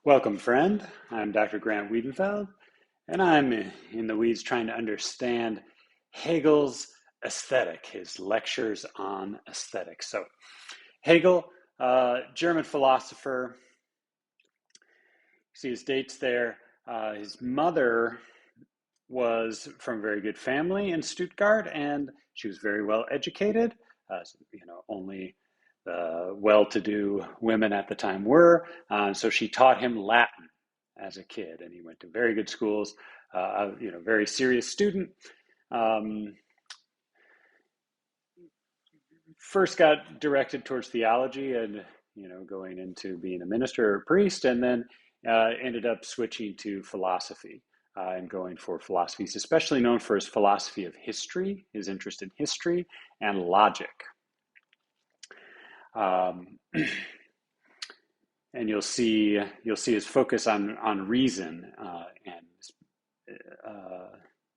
Welcome, friend. I'm Dr. Grant Wiedenfeld, and I'm in the weeds trying to understand Hegel's Aesthetic, his lectures on aesthetics. So, Hegel, German philosopher, see his dates there. His mother was from a very good family in Stuttgart, and she was very well educated. Only the well-to-do women at the time were. So she taught him Latin as a kid, and he went to very good schools. Very serious student. Um, First got directed towards theology and going into being a minister or a priest, and then ended up switching to philosophy and going for philosophy. He's especially known for his philosophy of history, his interest in history and logic. And you'll see his focus on reason and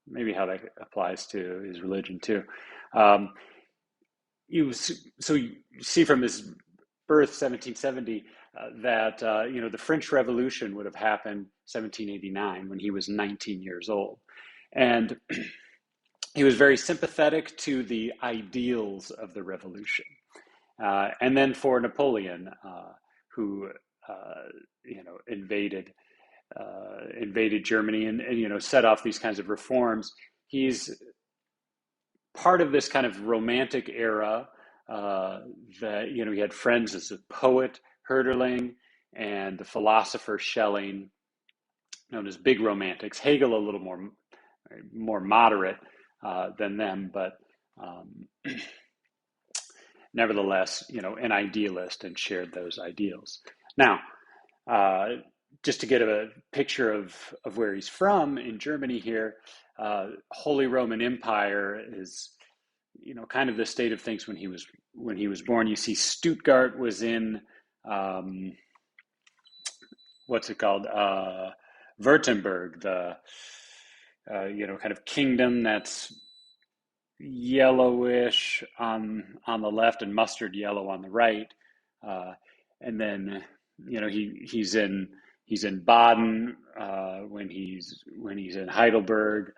maybe how that applies to his religion too. You see from his birth, 1770, that the French Revolution would have happened 1789 when he was 19 years old, and he was very sympathetic to the ideals of the revolution. And then for Napoleon, who invaded Germany and set off these kinds of reforms. He's part of this kind of romantic era that he had friends as a poet, Hölderlin, and the philosopher Schelling, known as big romantics. Hegel a little more moderate than them, but nevertheless, an idealist and shared those ideals. Now, just to get a picture of where he's from in Germany here, Holy Roman Empire is, kind of the state of things when he was born. You see, Stuttgart was in what's it called? Württemberg, the kind of kingdom that's yellowish on the left and mustard yellow on the right, and then he's in Baden when he's in Heidelberg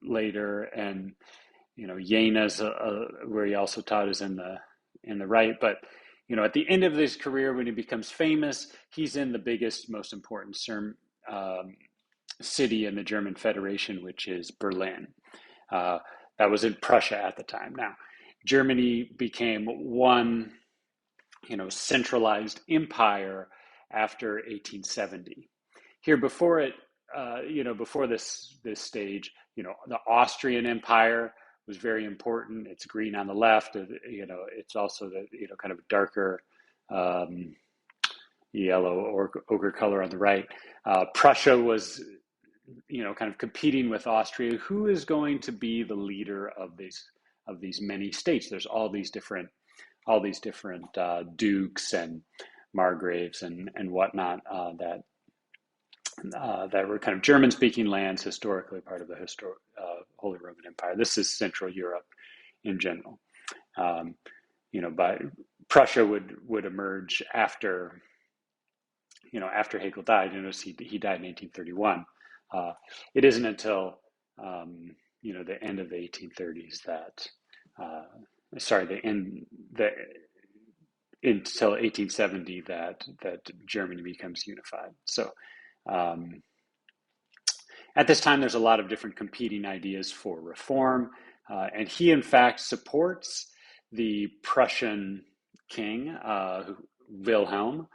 later, and Jena's where he also taught is in the right. But at the end of his career, when he becomes famous, he's in the biggest, most important city in the German Federation, which is Berlin. That was in Prussia at the time. Now, Germany became one, centralized empire after 1870. Here, before it, before this stage, the Austrian Empire was very important. It's green on the left. It's also the kind of darker yellow or ochre color on the right. Prussia was kind of competing with Austria. Who is going to be the leader of these many states? There's all these different dukes and margraves and whatnot that were kind of German-speaking lands, historically part of the Holy Roman Empire. This is Central Europe in general. But Prussia would emerge after Hegel died. He died in 1831. It isn't until the end of the 1830s until 1870 that Germany becomes unified. So at this time, there's a lot of different competing ideas for reform, and he in fact supports the Prussian king, Wilhelm.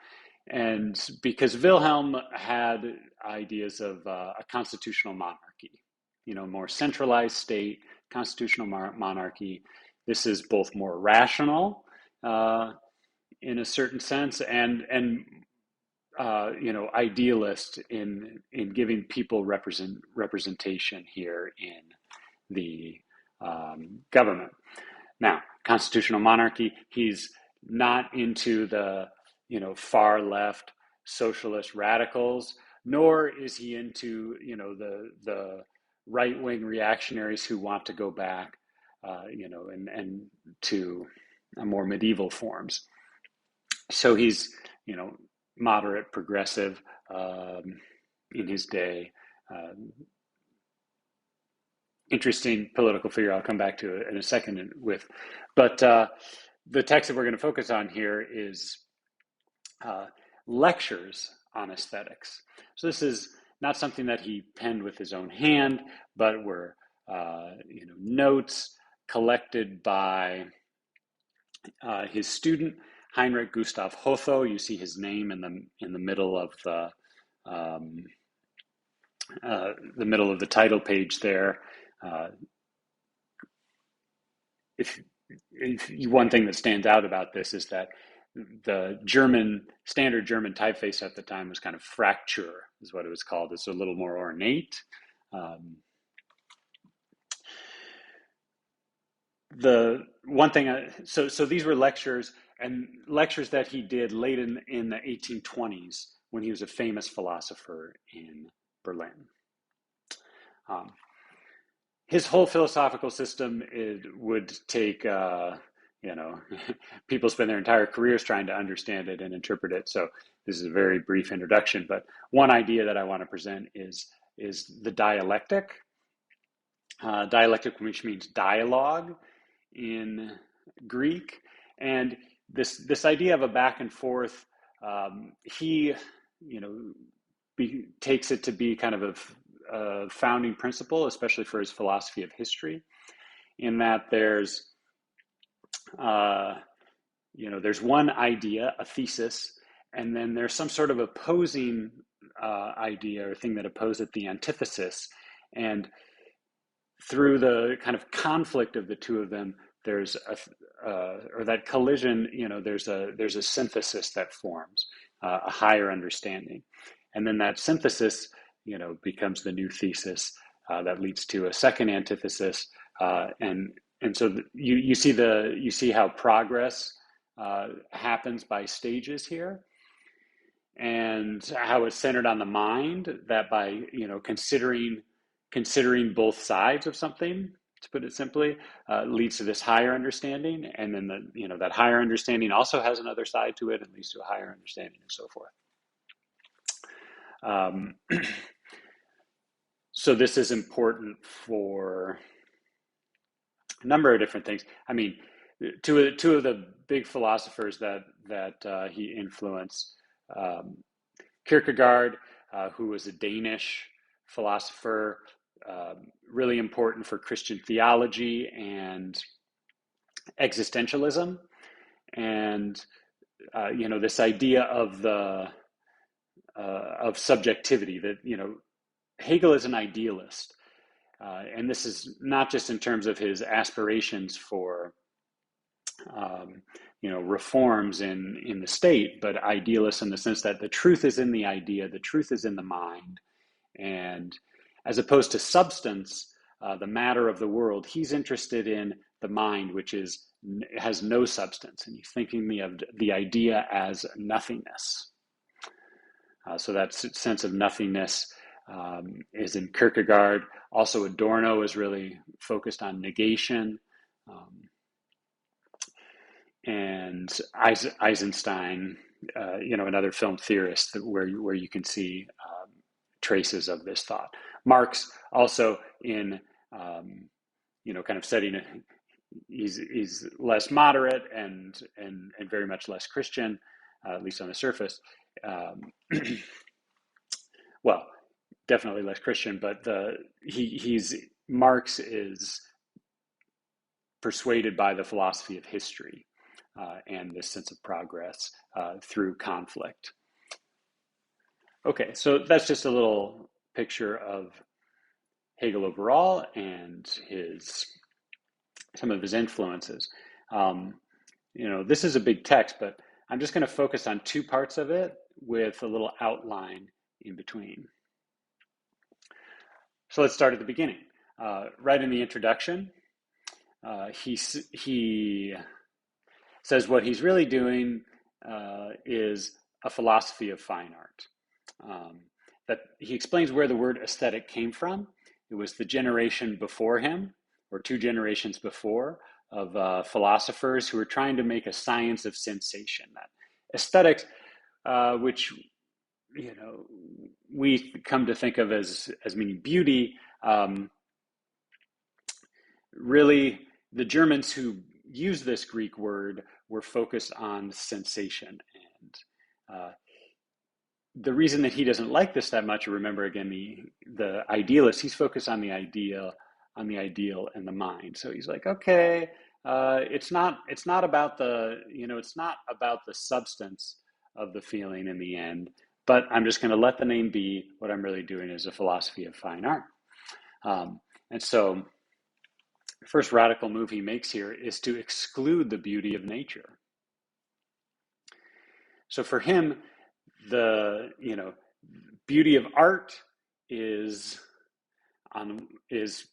And because Wilhelm had ideas of a constitutional monarchy, more centralized state, constitutional monarchy. This is both more rational in a certain sense and idealist in giving people representation here in the government. Now, constitutional monarchy, he's not into the far left socialist radicals, nor is he into the right wing reactionaries who want to go back and to more medieval forms. So he's moderate, progressive in his day. Interesting political figure I'll come back to in a second with. But the text that we're going to focus on here is lectures on aesthetics. So this is not something that he penned with his own hand, but were notes collected by his student Heinrich Gustav Hotho. You see his name in the middle of the middle of the title page there. If one thing that stands out about this is that the standard German typeface at the time was kind of fracture, is what it was called. It's a little more ornate. The one thing, so these were lectures that he did late in the 1820s when he was a famous philosopher in Berlin. His whole philosophical system would take, people spend their entire careers trying to understand it and interpret it. So this is a very brief introduction, but one idea that I want to present is the dialectic. Dialectic, which means dialogue in Greek, and this idea of a back and forth. He, takes it to be kind of a founding principle, especially for his philosophy of history, in that there's one idea, a thesis, and then there's some sort of opposing idea or thing that opposes the antithesis, and through the kind of conflict of the two of them, there's or that collision, there's a synthesis that forms a higher understanding, and then that synthesis, becomes the new thesis that leads to a second antithesis, and so you see how progress happens by stages here, and how it's centered on the mind, that by considering both sides of something, to put it simply, leads to this higher understanding, and then that higher understanding also has another side to it and leads to a higher understanding, and so forth. So this is important for a number of different things. I mean, two of the big philosophers that he influenced, Kierkegaard, who was a Danish philosopher, really important for Christian theology and existentialism, and this idea of subjectivity, that Hegel is an idealist, and this is not just in terms of his aspirations for reforms in the state, but idealist in the sense that the truth is in the idea, the truth is in the mind, and as opposed to substance, the matter of the world, he's interested in the mind, which has no substance, and he's thinking of the idea as nothingness. So that sense of nothingness is in Kierkegaard. Also, Adorno is really focused on negation, and Eisenstein, another film theorist, where you can see traces of this thought. Marx also in kind of setting he's less moderate and very much less Christian, at least on the surface. Well, definitely less Christian, but Marx is persuaded by the philosophy of history and this sense of progress through conflict. Okay, so that's just a little picture of Hegel overall and some of his influences. This is a big text, but I'm just going to focus on two parts of it with a little outline in between. So let's start at the beginning. Right in the introduction, he says what he's really doing is a philosophy of fine art. That he explains where the word aesthetic came from. It was the generation before him, or two generations before, of philosophers who were trying to make a science of sensation. That aesthetics which we come to think of as meaning beauty. Really, the Germans who used this Greek word were focused on sensation. And the reason that he doesn't like this that much, remember again, the idealist, he's focused on the ideal and the mind. So he's like, okay, it's not about it's not about the substance of the feeling in the end, but I'm just going to let the name be. What I'm really doing is a philosophy of fine art. And so the first radical move he makes here is to exclude the beauty of nature. So for him, the beauty of art is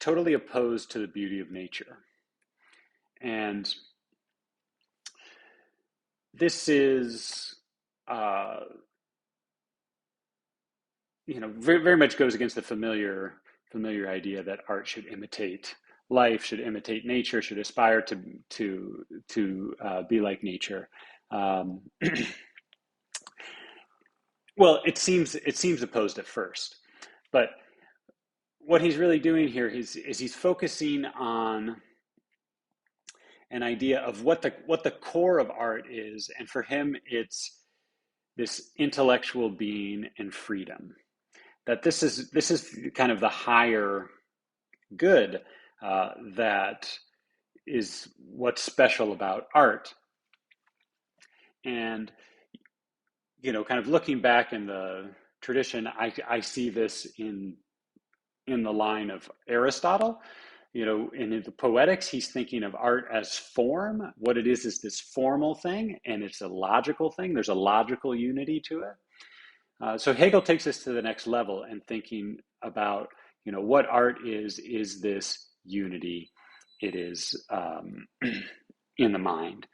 totally opposed to the beauty of nature. And this is very, very much goes against the familiar idea that art should imitate life, should imitate nature, should aspire to be like nature. Well, it seems opposed at first, but what he's really doing here is he's focusing on an idea of what the core of art is, and for him, it's this intellectual being and freedom. That this is kind of the higher good that is what's special about art. And kind of looking back in the tradition, I see this in the line of Aristotle. In the Poetics, he's thinking of art as form. What it is this formal thing, and it's a logical thing. There's a logical unity to it. So Hegel takes us to the next level and thinking about, what art is this unity. It is in the mind.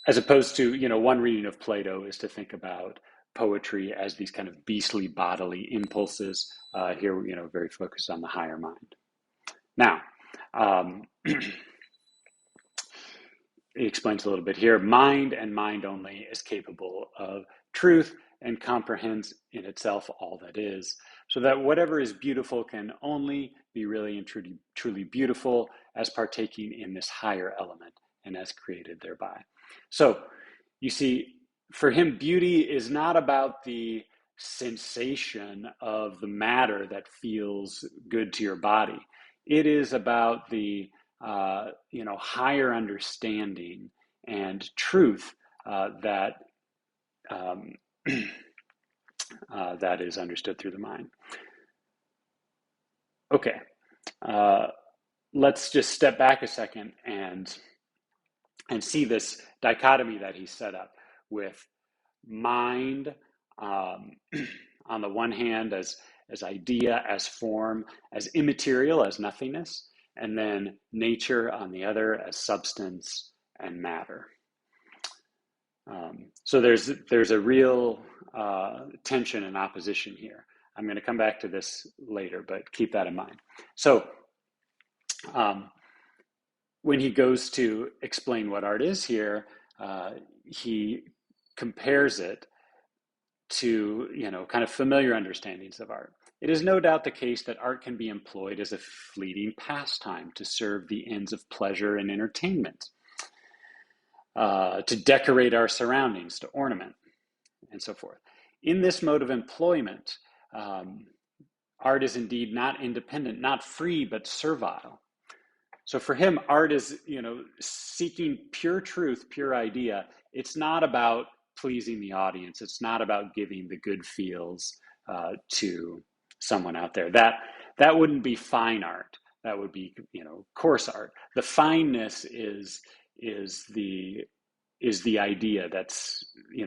As opposed to, one reading of Plato is to think about poetry as these kind of beastly bodily impulses. Here, very focused on the higher mind. Now, he explains a little bit here. Mind and mind only is capable of truth and comprehends in itself all that is, so that whatever is beautiful can only be really and truly beautiful as partaking in this higher element and as created thereby. So you see, for him, beauty is not about the sensation of the matter that feels good to your body. It is about the higher understanding and truth that that is understood through the mind. Okay, let's just step back a second and see this dichotomy that he set up with mind on the one hand as idea, as form, as immaterial, as nothingness, and then nature on the other as substance and matter. So there's a real tension and opposition here. I'm going to come back to this later, but keep that in mind. So when he goes to explain what art is here, he compares it to kind of familiar understandings of art. It is no doubt the case that art can be employed as a fleeting pastime to serve the ends of pleasure and entertainment, to decorate our surroundings, to ornament, and so forth. In this mode of employment, art is indeed not independent, not free, but servile. So for him, art is, seeking pure truth, pure idea. It's not about pleasing the audience. It's not about giving the good feels to someone out there. That wouldn't be fine art. That would be, coarse art. The fineness is the idea. That's,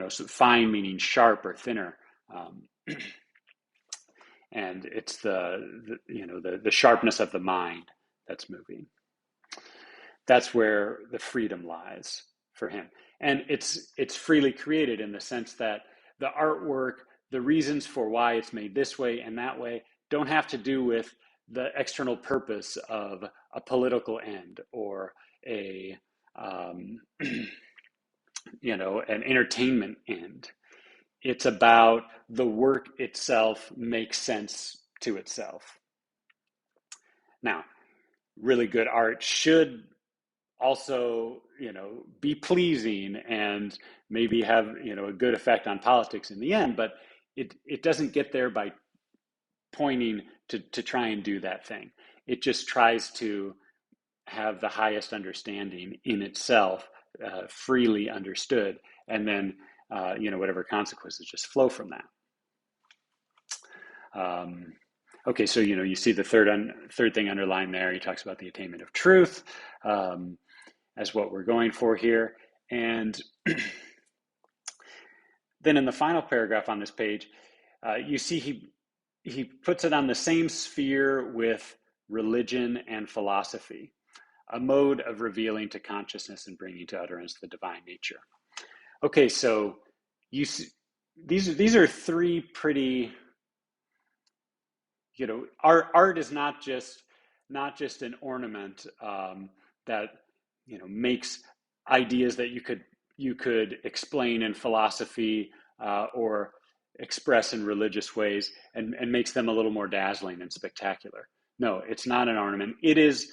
so fine meaning sharp or thinner, and it's the sharpness of the mind that's moving. That's where the freedom lies for him. And it's freely created in the sense that the artwork, the reasons for why it's made this way and that way, don't have to do with the external purpose of a political end or a an entertainment end. It's about the work itself makes sense to itself. Now, really good art should also, be pleasing and maybe have, a good effect on politics in the end, but it doesn't get there by pointing to try and do that thing. It just tries to have the highest understanding in itself, freely understood, and then whatever consequences just flow from that. Okay, so you see the third thing underlined there. He talks about the attainment of truth as what we're going for here, and then in the final paragraph on this page, you see he puts it on the same sphere with religion and philosophy, a mode of revealing to consciousness and bringing to utterance the divine nature. Okay, so you see, these are three pretty, art is not just an ornament that makes ideas that you could explain in philosophy or express in religious ways and makes them a little more dazzling and spectacular. No, it's not an ornament. It is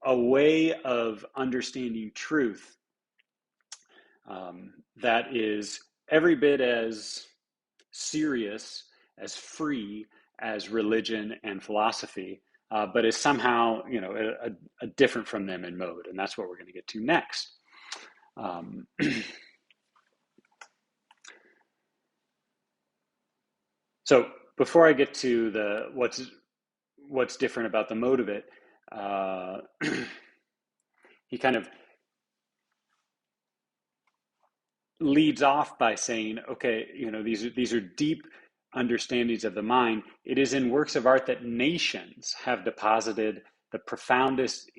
a way of understanding truth that is every bit as serious, as free as religion and philosophy, but is somehow, a different from them in mode, and that's what we're going to get to next. So before I get to what's different about the mode of it, he kind of leads off by saying, okay, these are deep understandings of the mind. It is in works of art that nations have deposited the profoundest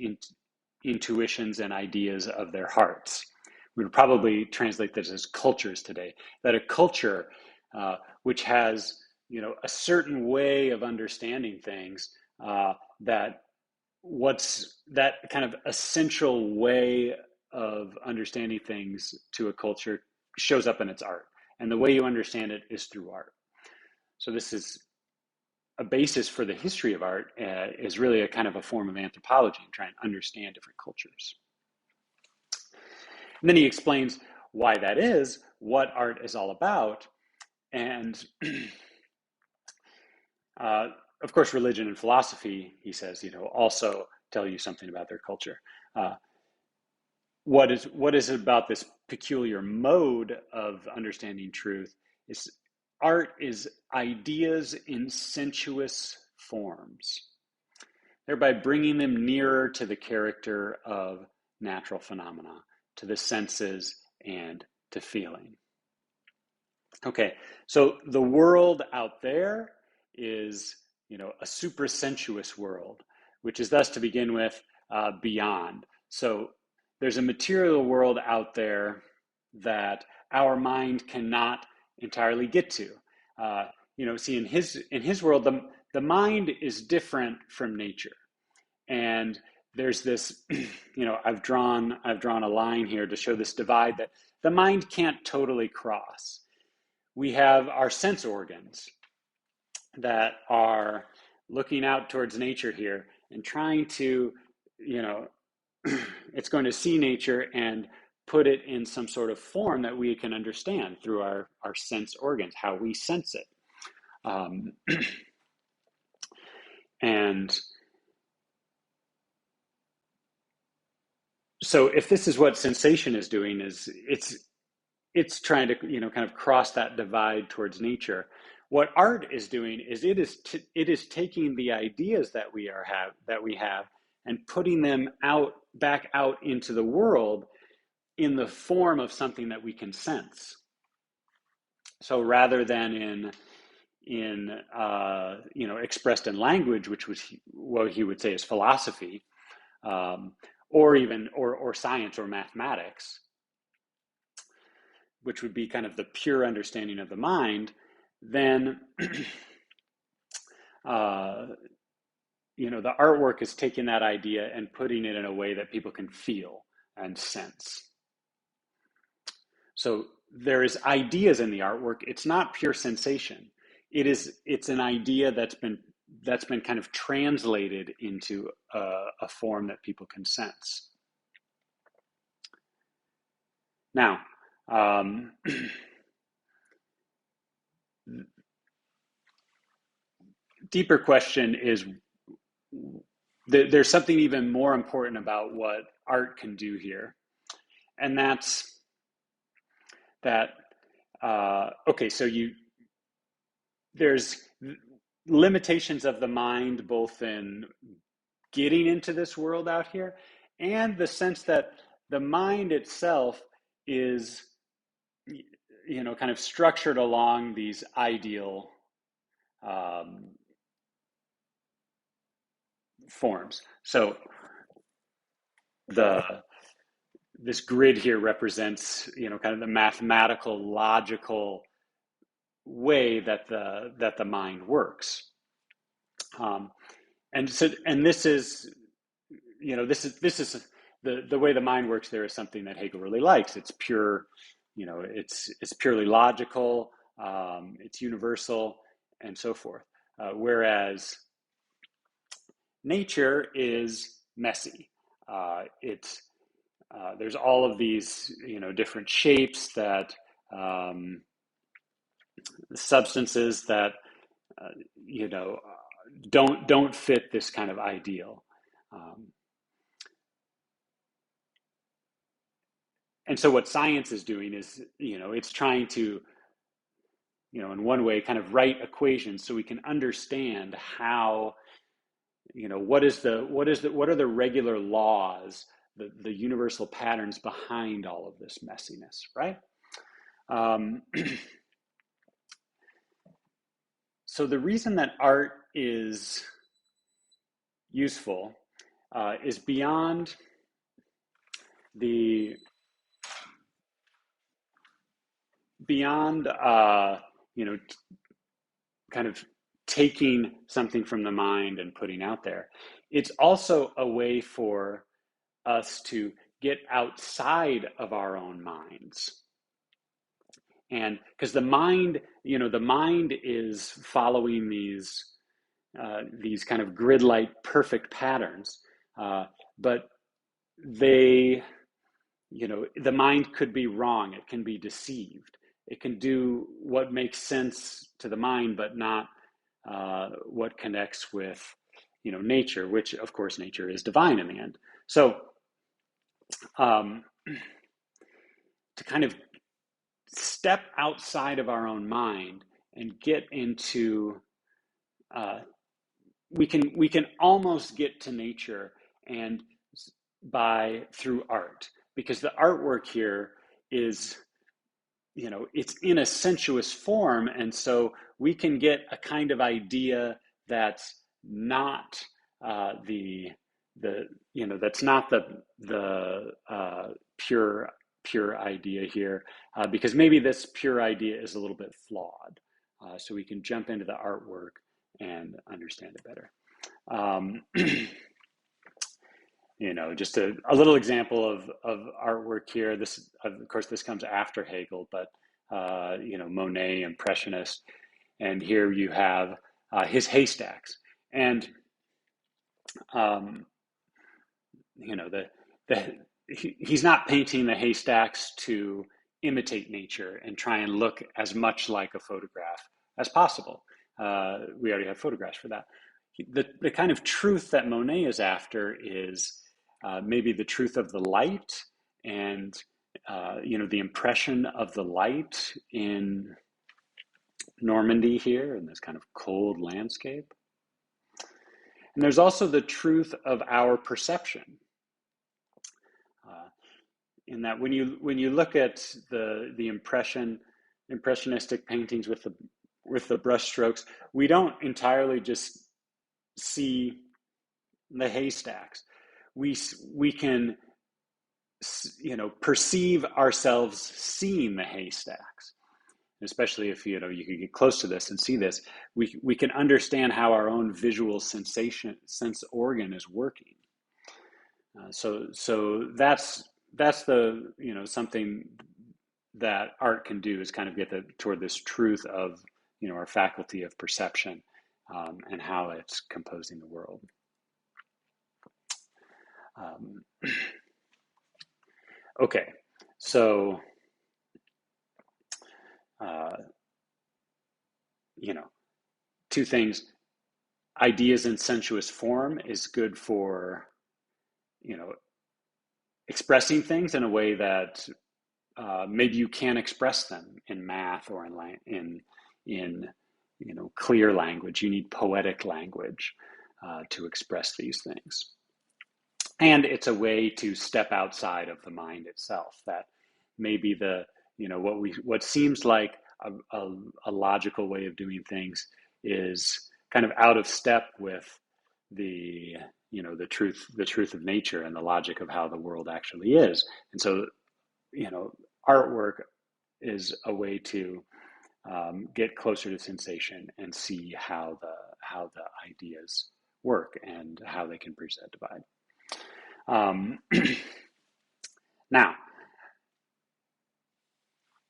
intuitions and ideas of their hearts. We would probably translate this as cultures today. That a culture which has a certain way of understanding things, that kind of essential way of understanding things to a culture shows up in its art, and the way you understand it is through art. So this is a basis for the history of art, is really a kind of a form of anthropology and trying to understand different cultures. And then he explains why that is, what art is all about, and of course, religion and philosophy, he says, also tell you something about their culture. What is about this peculiar mode of understanding truth is art is ideas in sensuous forms, thereby bringing them nearer to the character of natural phenomena, to the senses and to feeling. Okay, so the world out there is, a super sensuous world, which is thus to begin with beyond. So there's a material world out there that our mind cannot entirely get to. See, in his world, the mind is different from nature, and there's this, I've drawn a line here to show this divide that the mind can't totally cross. We have our sense organs that are looking out towards nature here and trying to, it's going to see nature and put it in some sort of form that we can understand through our sense organs, how we sense it. And so if this is what sensation is doing, is it's trying to, kind of cross that divide towards nature. What art is doing is it is taking the ideas that we have and putting them back out into the world in the form of something that we can sense. So rather than in expressed in language, which was what he would say is philosophy, or even or science or mathematics, which would be kind of the pure understanding of the mind, then the artwork is taking that idea and putting it in a way that people can feel and sense. So there is ideas in the artwork. It's not pure sensation. It's an idea that's been kind of translated into a form that people can sense. Now, deeper question is there's something even more important about what art can do here, and that's that. Okay, so there's limitations of the mind both in getting into this world out here and the sense that the mind itself is, kind of structured along these ideal forms. So this grid here represents, kind of the mathematical, logical way that the mind works. And this is, this is the way the mind works. There is something that Hegel really likes. It's pure, it's purely logical. It's universal, and so forth. Whereas nature is messy. There's all of these, different shapes that substances that don't fit this kind of ideal. And so what science is doing is, it's trying to, in one way, kind of write equations so we can understand how, what are the regular laws, the universal patterns behind all of this messiness, right? So the reason that art is useful is beyond kind of taking something from the mind and putting out there. It's also a way for us to get outside of our own minds. And because the mind is following these kind of grid-like perfect patterns, but the mind could be wrong. It can be deceived. It can do what makes sense to the mind, but not what connects with, nature, which of course nature is divine in the end. So to kind of step outside of our own mind and get into, we can almost get to nature and through art, because the artwork here is, it's in a sensuous form, and so we can get a kind of idea that's not that's not the pure idea here, because maybe this pure idea is a little bit flawed. So we can jump into the artwork and understand it better. Just a little example of artwork here. This, of course, this comes after Hegel, but Monet, Impressionist, and here you have his haystacks, and he's not painting the haystacks to imitate nature and try and look as much like a photograph as possible. We already have photographs for that. The kind of truth that Monet is after is maybe the truth of the light and the impression of the light in Normandy here in this kind of cold landscape. And there's also the truth of our perception. In that when you look at the impressionistic paintings with the brush strokes, we don't entirely just see the haystacks. We can perceive ourselves seeing the haystacks. Especially if you can get close to this and see this, we can understand how our own visual sense organ is working. So that's the something that art can do is kind of get toward this truth of, our faculty of perception, and how it's composing the world. Okay, so, two things. Ideas in sensuous form is good for, expressing things in a way that maybe you can't express them in math or in clear language. You need poetic language to express these things. And it's a way to step outside of the mind itself. That maybe what seems like a logical way of doing things is kind of out of step with the the truth of nature and the logic of how the world actually is. And so, artwork is a way to get closer to sensation and see how the ideas work and how they can bridge that divide. Now,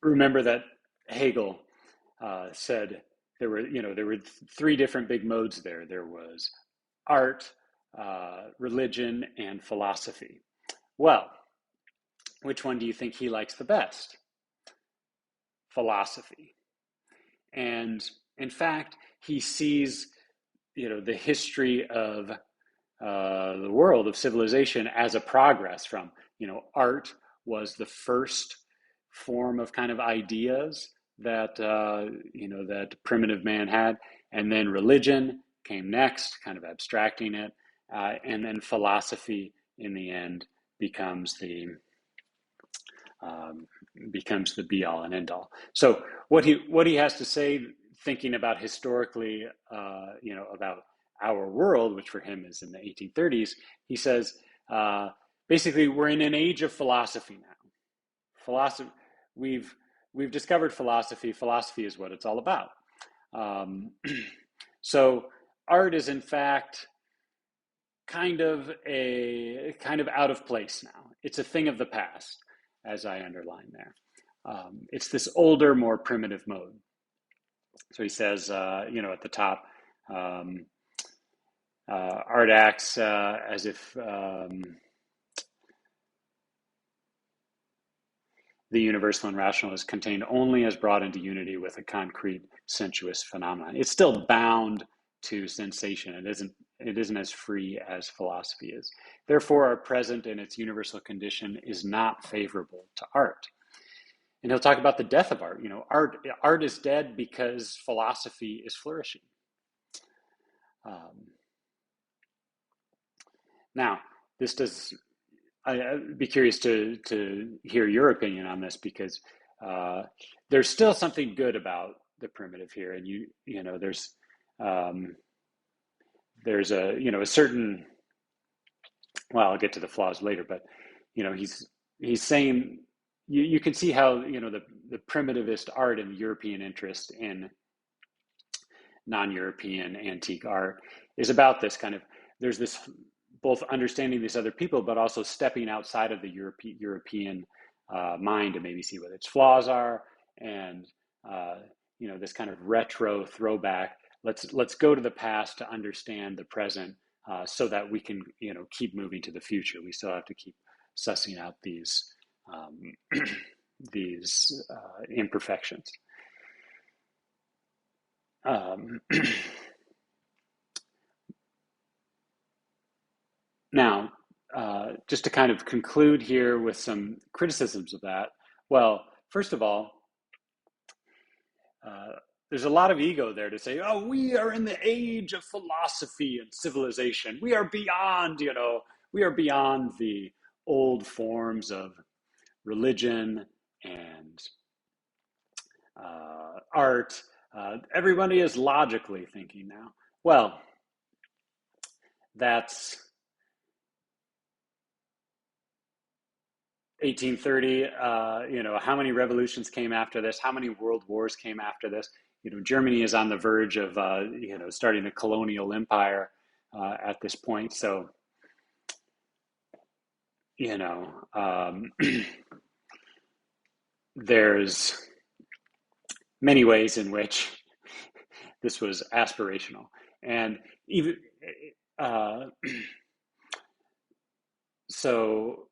remember that Hegel said there were three different big modes there. There was art, religion, and philosophy. Well, which one do you think he likes the best? Philosophy. And in fact, he sees, the history of the world, of civilization, as a progress from, art was the first form of kind of ideas that, that primitive man had. And then religion came next, kind of abstracting it. And then philosophy in the end becomes the be all and end all. So what he has to say, thinking about historically, about our world, which for him is in the 1830s, he says, basically, we're in an age of philosophy now. Philosophy, we've discovered philosophy. Philosophy is what it's all about. So art is in fact kind of out of place now. It's a thing of the past, as I underline there. It's this older, more primitive mode. So he says, at the top, art acts as if the universal and rational is contained only as brought into unity with a concrete sensuous phenomenon. It's still bound to sensation. It isn't as free as philosophy is. Therefore, our present and its universal condition is not favorable to art. And he'll talk about the death of art. Art is dead because philosophy is flourishing. Now, this does. I'd be curious to hear your opinion on this, because there's still something good about the primitive here, and there's a certain. Well, I'll get to the flaws later, but he's saying you can see how the primitivist art and the European interest in non-European antique art is about this kind of. There's this both understanding these other people, but also stepping outside of the European mind to maybe see what its flaws are, and this kind of retro throwback. Let's go to the past to understand the present, so that we can keep moving to the future. We still have to keep sussing out these imperfections. Now, just to kind of conclude here with some criticisms of that. Well, first of all, there's a lot of ego there to say, oh, we are in the age of philosophy and civilization. We are beyond, the old forms of religion and art. Everybody is logically thinking now. Well, that's 1830. How many revolutions came after this? How many world wars came after this? Germany is on the verge of, starting a colonial empire at this point. So, there's many ways in which this was aspirational, and even uh, so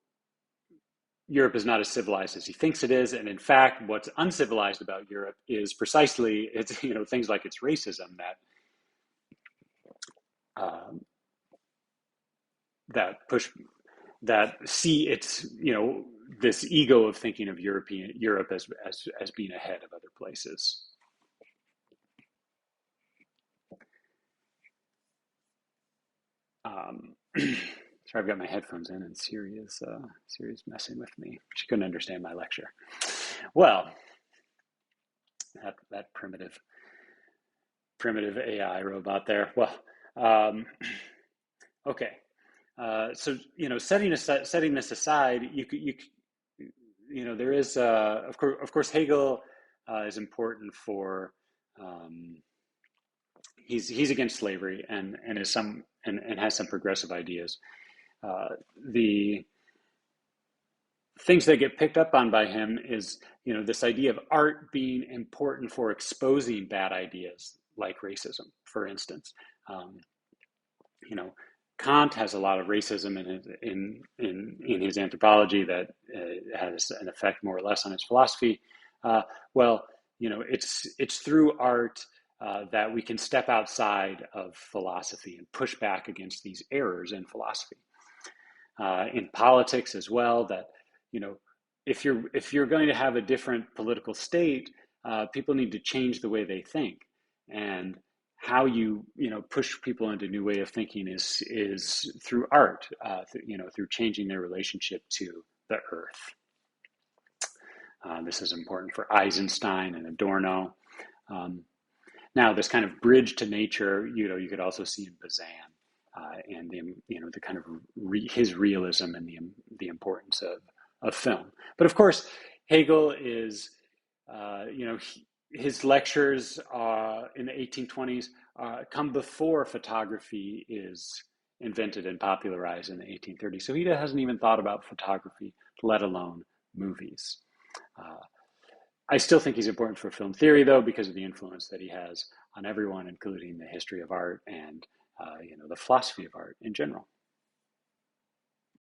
Europe is not as civilized as he thinks it is, and in fact, what's uncivilized about Europe is precisely it's things like its racism um, that push that see its this ego of thinking of Europe as being ahead of other places. Sorry, I've got my headphones in, and Siri's messing with me. She couldn't understand my lecture. Well, that primitive AI robot there. Well, okay. So setting this aside, there is of course Hegel is important for he's against slavery and is some and has some progressive ideas. The things that get picked up on by him is this idea of art being important for exposing bad ideas like racism, for instance. Um, you know, Kant has a lot of racism in his anthropology that has an effect more or less on his philosophy. Well, it's through art that we can step outside of philosophy and push back against these errors in philosophy. In politics as well, that if you're going to have a different political state, people need to change the way they think, and how push people into a new way of thinking is through art, through changing their relationship to the earth. This is important for Eisenstein and Adorno. Um, Now, this kind of bridge to nature, you could also see in Bazin, and the kind of his realism and the importance of film. But of course, Hegel is, his lectures in the 1820s come before photography is invented and popularized in the 1830s. So he hasn't even thought about photography, let alone movies. Uh, I still think he's important for film theory, though, because of the influence that he has on everyone, including the history of art and the philosophy of art in general.